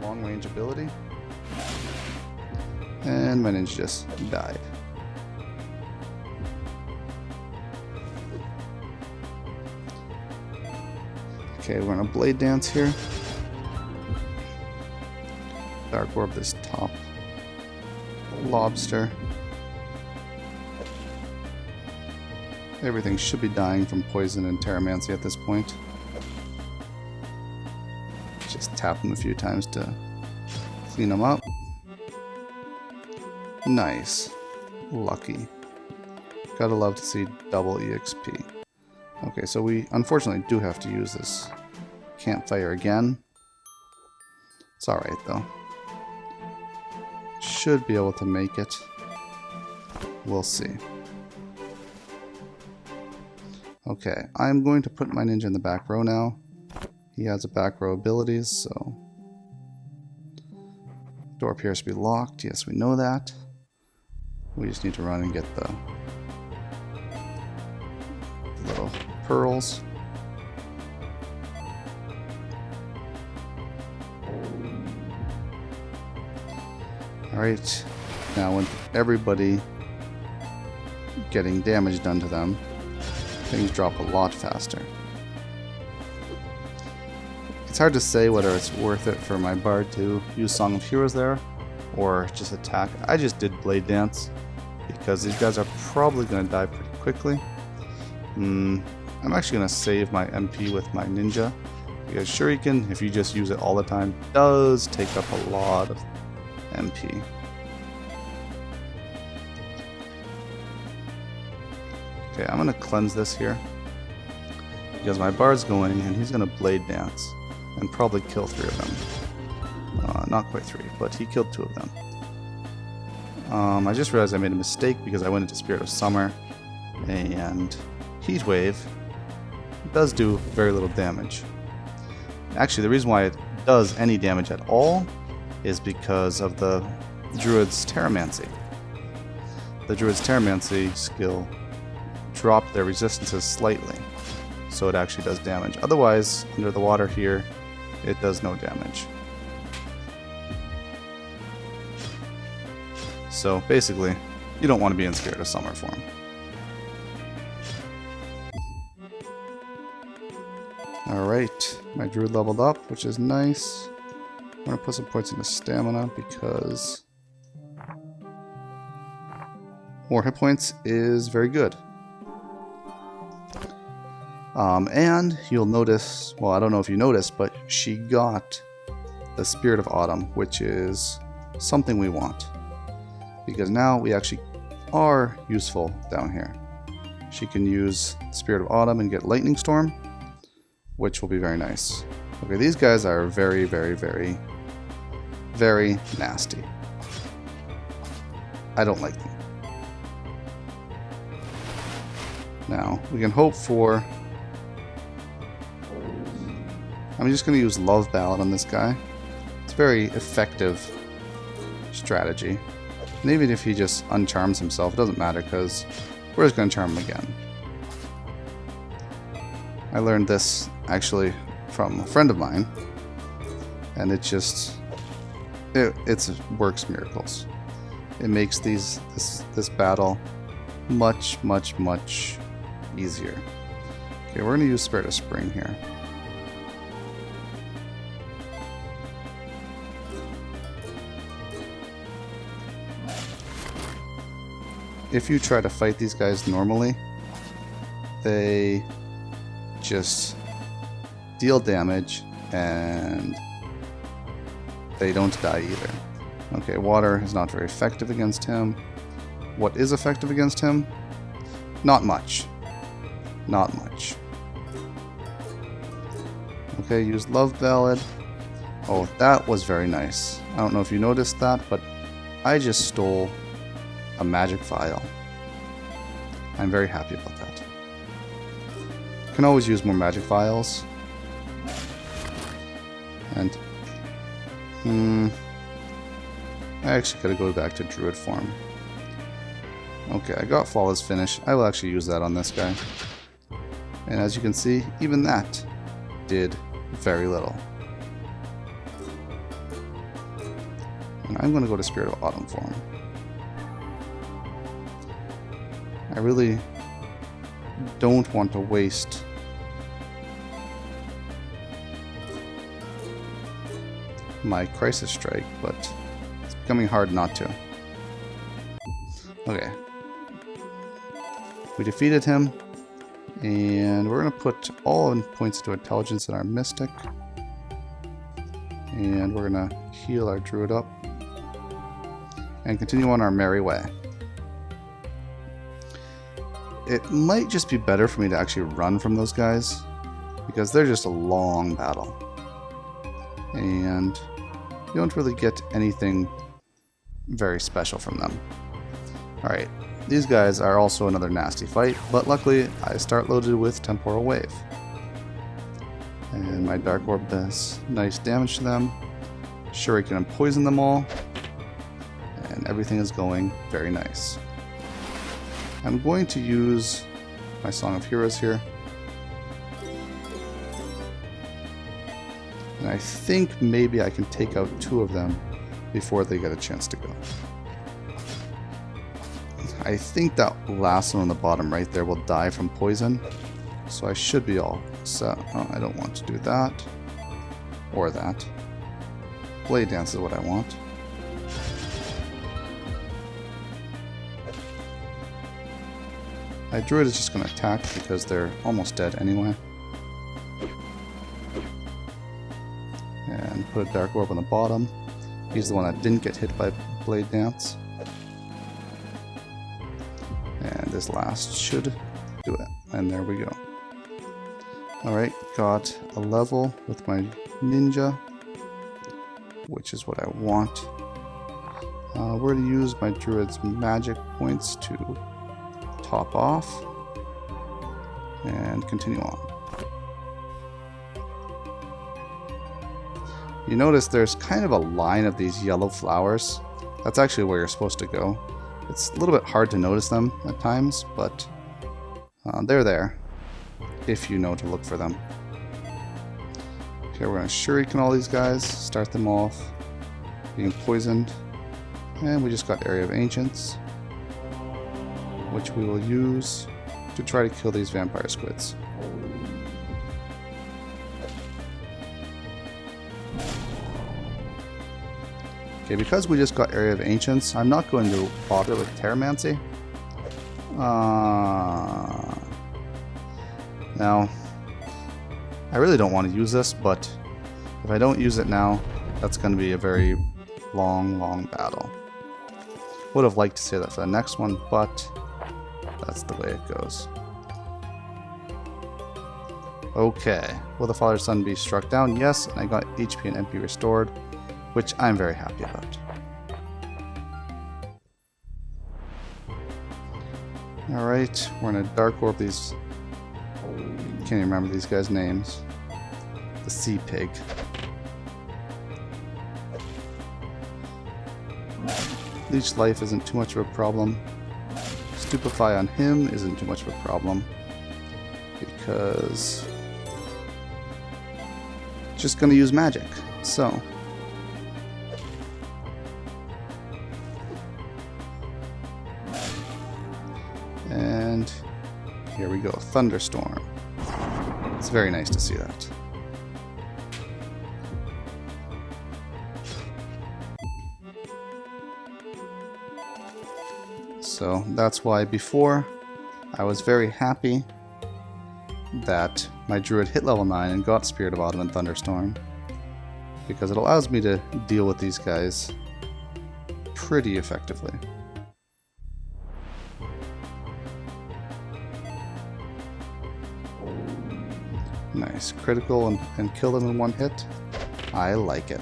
long range ability. And my ninja just died. Okay, we're gonna blade dance here. Dark orb this top lobster. Everything should be dying from poison and Terramancy at this point. Just tap them a few times to clean them up. Nice. Lucky. Gotta love to see double EXP. Okay, so we unfortunately do have to use this campfire again. It's alright though. Should be able to make it. We'll see. Okay, I'm going to put my ninja in the back row now. He has a back row abilities, so... Door appears to be locked. Yes, we know that. We just need to run and get the little pearls. Alright, now with everybody getting damage done to them, things drop a lot faster. It's hard to say whether it's worth it for my bard to use Song of Heroes there, or just attack. I just did Blade Dance, because these guys are probably going to die pretty quickly. I'm actually going to save my MP with my ninja, because Shuriken, if you just use it all the time, does take up a lot of MP. Okay, I'm going to cleanse this here, because my bard's going, and he's going to Blade Dance, and probably kill 3 of them. Not quite 3, but he killed 2 of them. I just realized I made a mistake because I went into Spirit of Summer, and Heat Wave does do very little damage. Actually, the reason why it does any damage at all is because of the Druid's Terramancy. The Druid's Terramancy skill dropped their resistances slightly, so it actually does damage. Otherwise, under the water here, it does no damage. So basically, you don't want to be in Spirit of Summer form. Alright, my druid leveled up, which is nice. I'm going to put some points into stamina because more hit points is very good. And you'll notice, well, I don't know if you noticed, but she got the Spirit of Autumn, which is something we want. Because now we actually are useful down here. She can use Spirit of Autumn and get Lightning Storm, which will be very nice. Okay, these guys are very, very, very, very nasty. I don't like them. Now, we can hope for... I'm just going to use Love Ballad on this guy. It's a very effective strategy. And even if he just uncharms himself, it doesn't matter because we're just going to charm him again. I learned this actually from a friend of mine, and it just it works miracles. It makes this battle much, much, much easier. Okay, we're going to use Spirit of Spring here. If you try to fight these guys normally, they just deal damage and they don't die either. Okay, water is not very effective against him. What is effective against him? Not much. Not much. Okay, use Love Ballad. Oh, that was very nice. I don't know if you noticed that, but I just stole a magic vial. I'm very happy about that. Can always use more magic vials. And I actually gotta go back to druid form. Okay, I got Flawless Finish. I will actually use that on this guy. And as you can see, even that did very little. And I'm going to go to Spirit of Autumn for him. I really don't want to waste my Crisis Strike, but it's becoming hard not to. Okay. We defeated him, and we're going to put all points into Intelligence in our Mystic. And we're going to heal our Druid up and continue on our merry way. It might just be better for me to actually run from those guys, because they're just a long battle. And you don't really get anything very special from them. Alright, these guys are also another nasty fight, but luckily I start loaded with Temporal Wave. And my Dark Orb does nice damage to them. Shuriken and poison them all. And everything is going very nice. I'm going to use my Song of Heroes here. And I think maybe I can take out 2 of them before they get a chance to go. I think that last one on the bottom right there will die from poison. So I should be all set. Oh, I don't want to do that. Or that. Blade Dance is what I want. My Druid is just going to attack because they're almost dead anyway. And put a Dark Orb on the bottom. He's the one that didn't get hit by Blade Dance. And this last should do it. And there we go. Alright, got a level with my ninja, which is what I want. We're going to use my Druid's magic points to top off and continue on. You notice there's kind of a line of these yellow flowers. That's actually where you're supposed to go. It's a little bit hard to notice them at times, but they're there if you know to look for them. Okay, we're going to Shuriken all these guys, start them off being poisoned, and we just got Area of Ancients, which we will use to try to kill these vampire squids. Okay, because we just got Area of Ancients, I'm not going to bother with Terramancy. Now, I really don't want to use this, but if I don't use it now, that's going to be a very long battle. Would have liked to say that for the next one, but that's the way it goes. Okay, will the Father-Son be struck down? Yes, and I got HP and MP restored, which I'm very happy about. Alright, we're gonna Dark Orb these. Can't even remember these guys' names. The Sea Pig. Leech Life isn't too much of a problem. Stupefy on him isn't too much of a problem, because just gonna use magic. So and here we go, Thunderstorm. It's very nice to see that. So that's why before I was very happy that my Druid hit level 9 and got Spirit of Autumn and Thunderstorm, because it allows me to deal with these guys pretty effectively. Nice. Critical and kill them in one hit. I like it.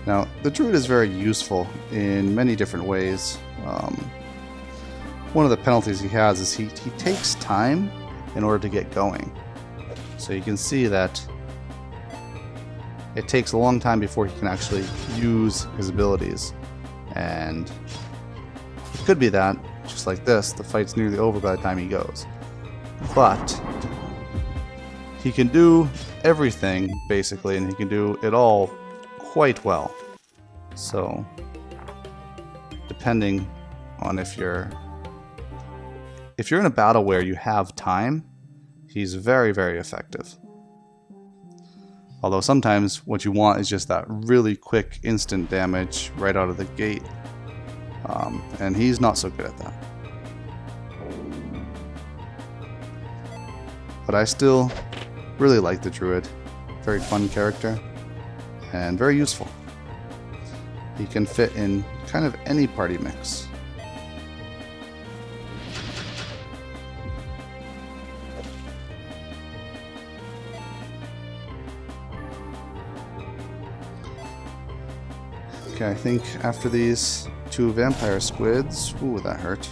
Now, the Druid is very useful in many different ways. One of the penalties he has is he takes time in order to get going. So you can see that it takes a long time before he can actually use his abilities. And it could be that, just like this, the fight's nearly over by the time he goes. but he can do everything basically, and he can do it all quite well. So depending on if you're in a battle where you have time, he's very, very effective. Although sometimes what you want is just that really quick instant damage right out of the gate, and he's not so good at that. But I still really like the Druid. Very fun character and very useful. He can fit in kind of any party mix. Okay, I think after these 2 vampire squids, ooh, that hurt.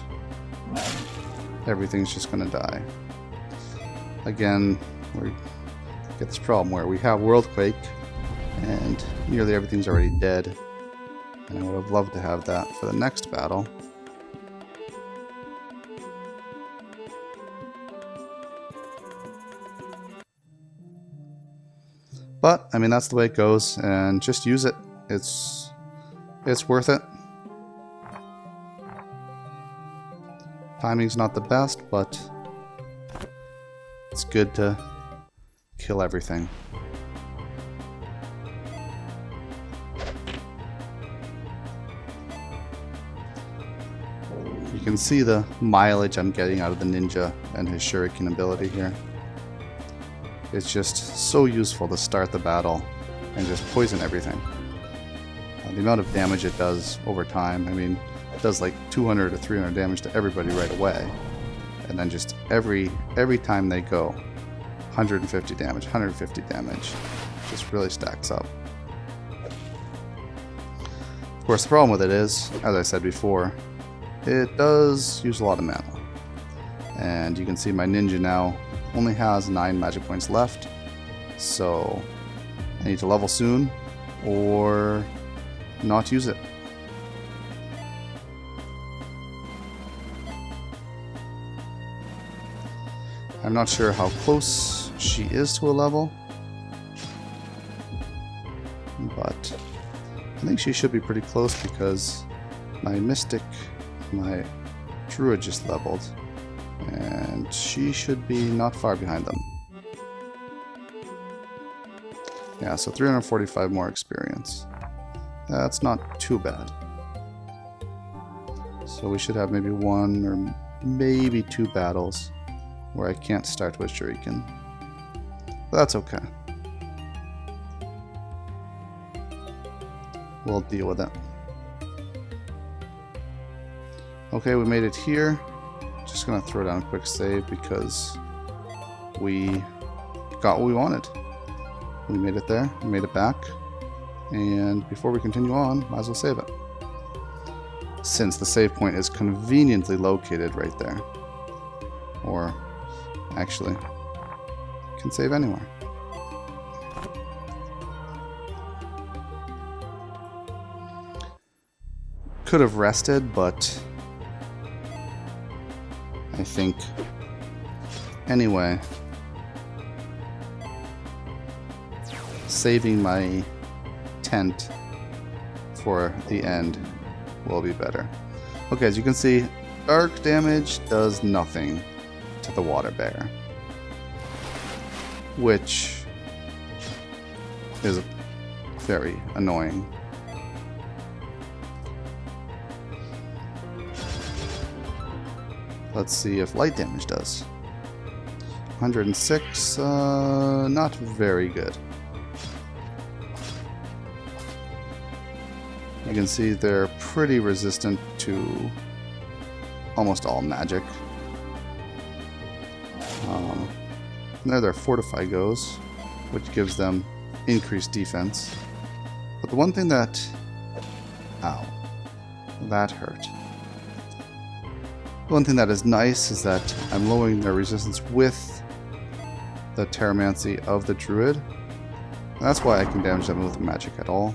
Everything's just gonna die. Again, we get this problem where we have Worldquake and nearly everything's already dead. And I would have loved to have that for the next battle. But, I mean, that's the way it goes, and just use it. It's worth it. Timing's not the best, but it's good to kill everything. You can see the mileage I'm getting out of the ninja and his shuriken ability here. It's just so useful to start the battle and just poison everything. The amount of damage it does over time, I mean, it does like 200 to 300 damage to everybody right away. And then just every time they go, 150 damage, 150 damage. Just really stacks up. Of course, the problem with it is, as I said before, it does use a lot of mana. And you can see my ninja now only has 9 magic points left. So I need to level soon or not use it. I'm not sure how close she is to a level, but I think she should be pretty close because my druid just leveled, and she should be not far behind them. Yeah, so 345 more experience. That's not too bad. So we should have maybe 1 or maybe 2 battles where I can't start with Shuriken. But that's okay. We'll deal with it. Okay, we made it here. Just gonna throw down a quick save because we got what we wanted. We made it there, we made it back. And before we continue on, might as well save it. Since the save point is conveniently located right there. Or, actually, can save anywhere. Could have rested, but I think anyway, saving my tent for the end will be better. Okay, as you can see, arc damage does nothing to the water bear, which is very annoying. Let's see if light damage does. 106, not very good. You can see they're pretty resistant to almost all magic. And there their Fortify goes, which gives them increased defense. But the one thing that... Ow. That hurt. The one thing that is nice is that I'm lowering their resistance with the Terramancy of the Druid. And that's why I can damage them with magic at all.